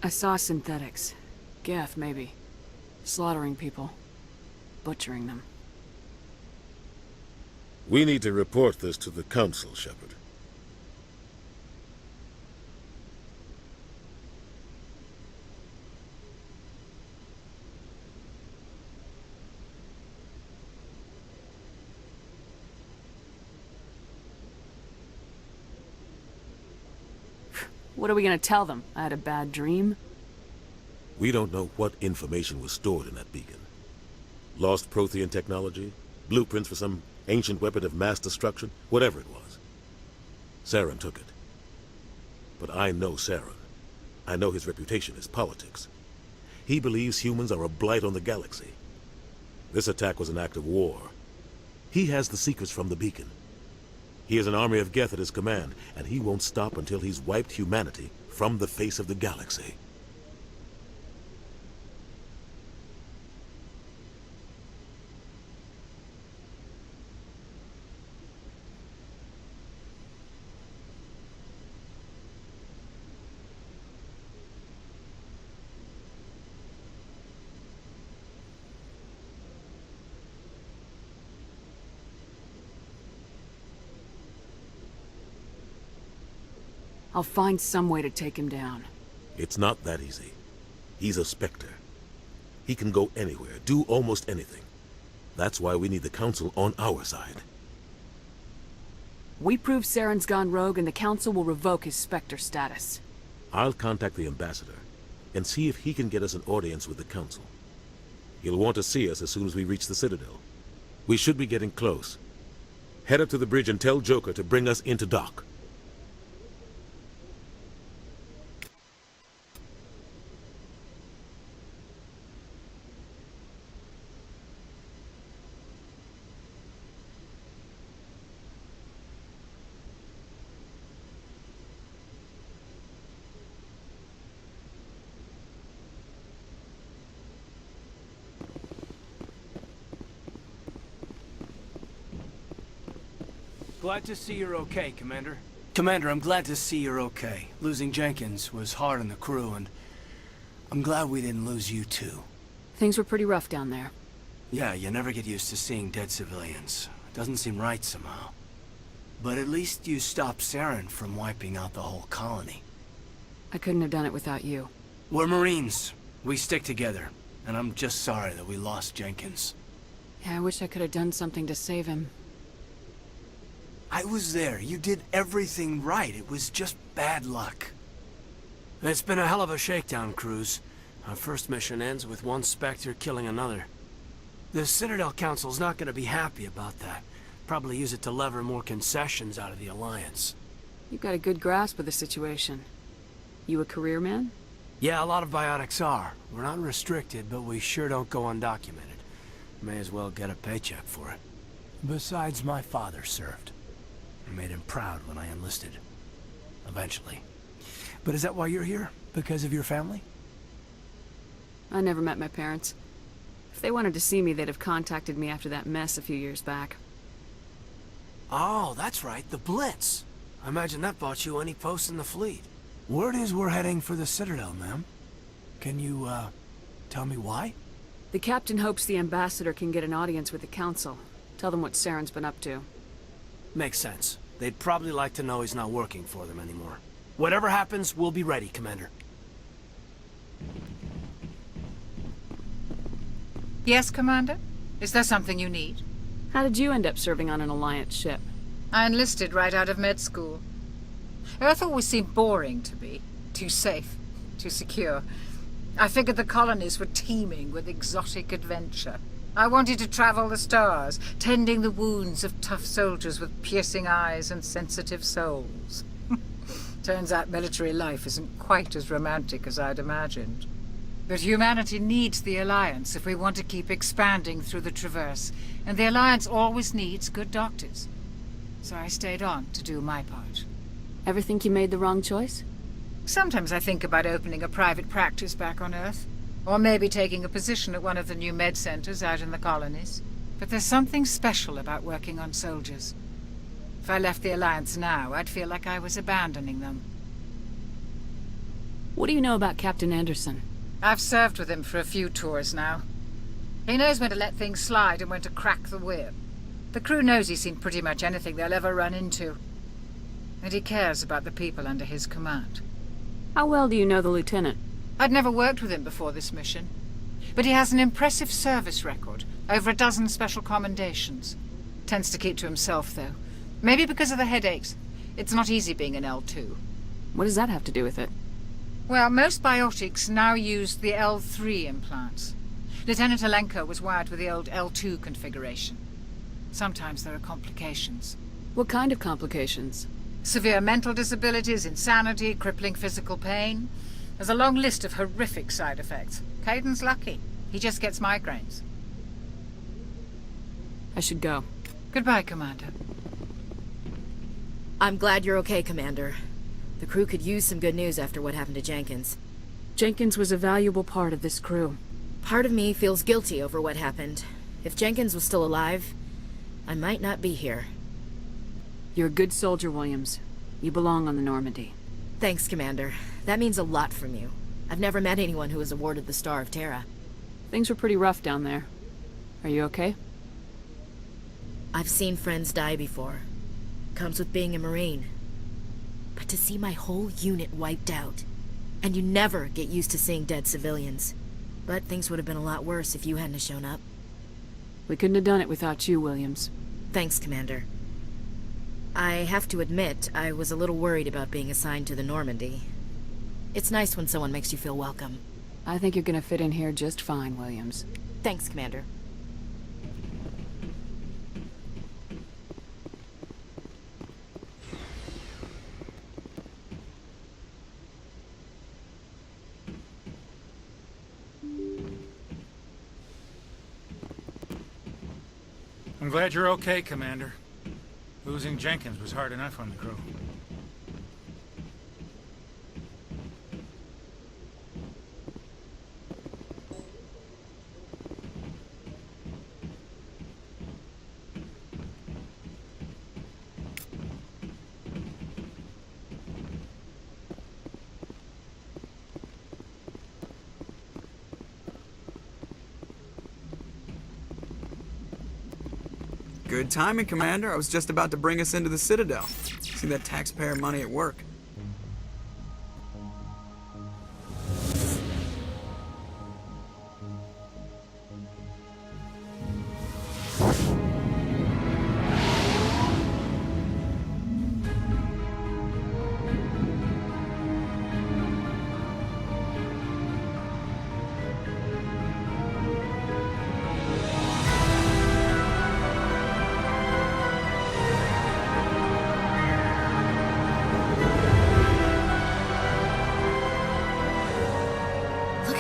I saw synthetics. Geth, maybe. Slaughtering people. Butchering them. We need to report this to the Council, Shepard. What are we gonna tell them? I had a bad dream? We don't know what information was stored in that beacon. Lost Prothean technology? Blueprints for some ancient weapon of mass destruction? Whatever it was. Saren took it. But I know Saren. I know his reputation is politics. He believes humans are a blight on the galaxy. This attack was an act of war. He has the secrets from the beacon. He has an army of Geth at his command, and he won't stop until he's wiped humanity from the face of the galaxy. I'll find some way to take him down. It's not that easy. He's a Spectre. He can go anywhere, do almost anything. That's why we need the Council on our side. We prove Saren's gone rogue and the Council will revoke his Spectre status. I'll contact the Ambassador and see if he can get us an audience with the Council. He'll want to see us as soon as we reach the Citadel. We should be getting close. Head up to the bridge and tell Joker to bring us into dock. Glad to see you're okay, Commander. Commander, I'm glad to see you're okay. Losing Jenkins was hard on the crew, and I'm glad we didn't lose you too. Things were pretty rough down there. Yeah, you never get used to seeing dead civilians. It doesn't seem right somehow. But at least you stopped Saren from wiping out the whole colony. I couldn't have done it without you. We're Marines. We stick together. And I'm just sorry that we lost Jenkins. Yeah, I wish I could have done something to save him. I was there. You did everything right. It was just bad luck. It's been a hell of a shakedown, Cruz. Our first mission ends with one Spectre killing another. The Citadel Council's not going to be happy about that. Probably use it to lever more concessions out of the Alliance. You've got a good grasp of the situation. You a career man? Yeah, a lot of biotics are. We're not restricted, but we sure don't go undocumented. May as well get a paycheck for it. Besides, my father served. I made him proud when I enlisted. Eventually. But is that why you're here? Because of your family? I never met my parents. If they wanted to see me, they'd have contacted me after that mess a few years back. Oh, that's right, the Blitz. I imagine that bought you any post in the fleet. Word is we're heading for the Citadel, ma'am. Can you, tell me why? The captain hopes the Ambassador can get an audience with the Council. Tell them what Saren's been up to. Makes sense. They'd probably like to know he's not working for them anymore. Whatever happens, we'll be ready, Commander. Yes, Commander? Is there something you need? How did you end up serving on an Alliance ship? I enlisted right out of med school. Earth always seemed boring to me. Too safe, too secure. I figured the colonies were teeming with exotic adventure. I wanted to travel the stars, tending the wounds of tough soldiers with piercing eyes and sensitive souls. Turns out military life isn't quite as romantic as I'd imagined. But humanity needs the Alliance if we want to keep expanding through the Traverse, and the Alliance always needs good doctors. So I stayed on to do my part. Ever think you made the wrong choice? Sometimes I think about opening a private practice back on Earth. Or maybe taking a position at one of the new med centers out in the colonies. But there's something special about working on soldiers. If I left the Alliance now, I'd feel like I was abandoning them. What do you know about Captain Anderson? I've served with him for a few tours now. He knows when to let things slide and when to crack the whip. The crew knows he's seen pretty much anything they'll ever run into. And he cares about the people under his command. How well do you know the lieutenant? I'd never worked with him before this mission. But he has an impressive service record, over a dozen special commendations. Tends to keep to himself, though. Maybe because of the headaches. It's not easy being an L2. What does that have to do with it? Well, most biotics now use the L3 implants. Lieutenant Alenko was wired with the old L2 configuration. Sometimes there are complications. What kind of complications? Severe mental disabilities, insanity, crippling physical pain. There's a long list of horrific side effects. Caden's lucky. He just gets migraines. I should go. Goodbye, Commander. I'm glad you're okay, Commander. The crew could use some good news after what happened to Jenkins. Jenkins was a valuable part of this crew. Part of me feels guilty over what happened. If Jenkins was still alive, I might not be here. You're a good soldier, Williams. You belong on the Normandy. Thanks, Commander. That means a lot from you. I've never met anyone who was awarded the Star of Terra. Things were pretty rough down there. Are you okay? I've seen friends die before. Comes with being a Marine. But to see my whole unit wiped out, and you never get used to seeing dead civilians. But things would have been a lot worse if you hadn't shown up. We couldn't have done it without you, Williams. Thanks, Commander. I have to admit, I was a little worried about being assigned to the Normandy. It's nice when someone makes you feel welcome. I think you're gonna fit in here just fine, Williams. Thanks, Commander. I'm glad you're okay, Commander. Losing Jenkins was hard enough on the crew. Good timing, Commander. I was just about to bring us into the Citadel. See that taxpayer money at work.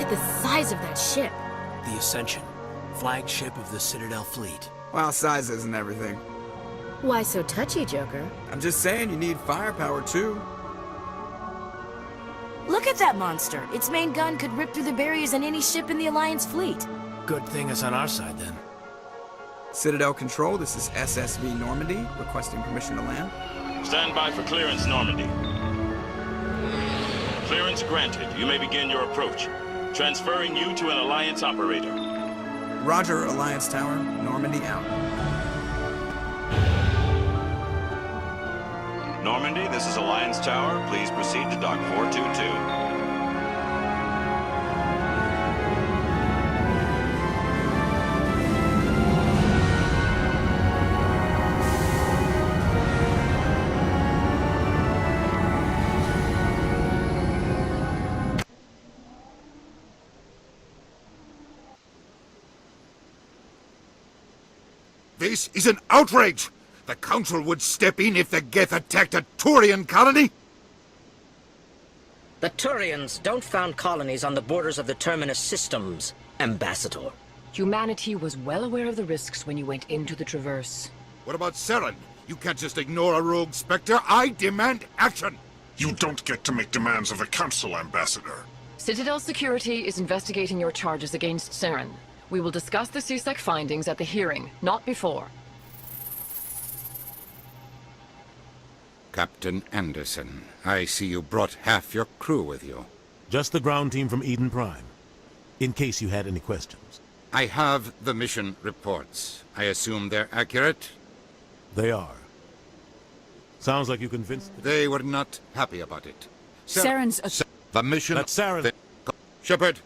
The size of that ship. The Ascension, flagship of the Citadel fleet. Well, size isn't everything. Why so touchy, Joker? I'm just saying you need firepower, too. Look at that monster. Its main gun could rip through the barriers in any ship in the Alliance fleet. Good thing it's on our side, then. Citadel Control, this is SSV Normandy, requesting permission to land. Stand by for clearance, Normandy. Clearance granted. You may begin your approach. Transferring you to an Alliance operator. Roger, Alliance Tower, Normandy out. Normandy, this is Alliance Tower. Please proceed to Dock 422. This is an outrage! The Council would step in if the Geth attacked a Turian colony! The Turians don't found colonies on the borders of the Terminus systems, Ambassador. Humanity was well aware of the risks when you went into the Traverse. What about Saren? You can't just ignore a rogue Spectre. I demand action! You don't get to make demands of the Council, Ambassador. Citadel Security is investigating your charges against Saren. We will discuss the CSEC findings at the hearing, not before. Captain Anderson, I see you brought half your crew with you. Just the ground team from Eden Prime, in case you had any questions. I have the mission reports. I assume they're accurate? They are. Sounds like you convinced them. They were not happy about it. Saren's a... The mission... That's Saren. Shepard,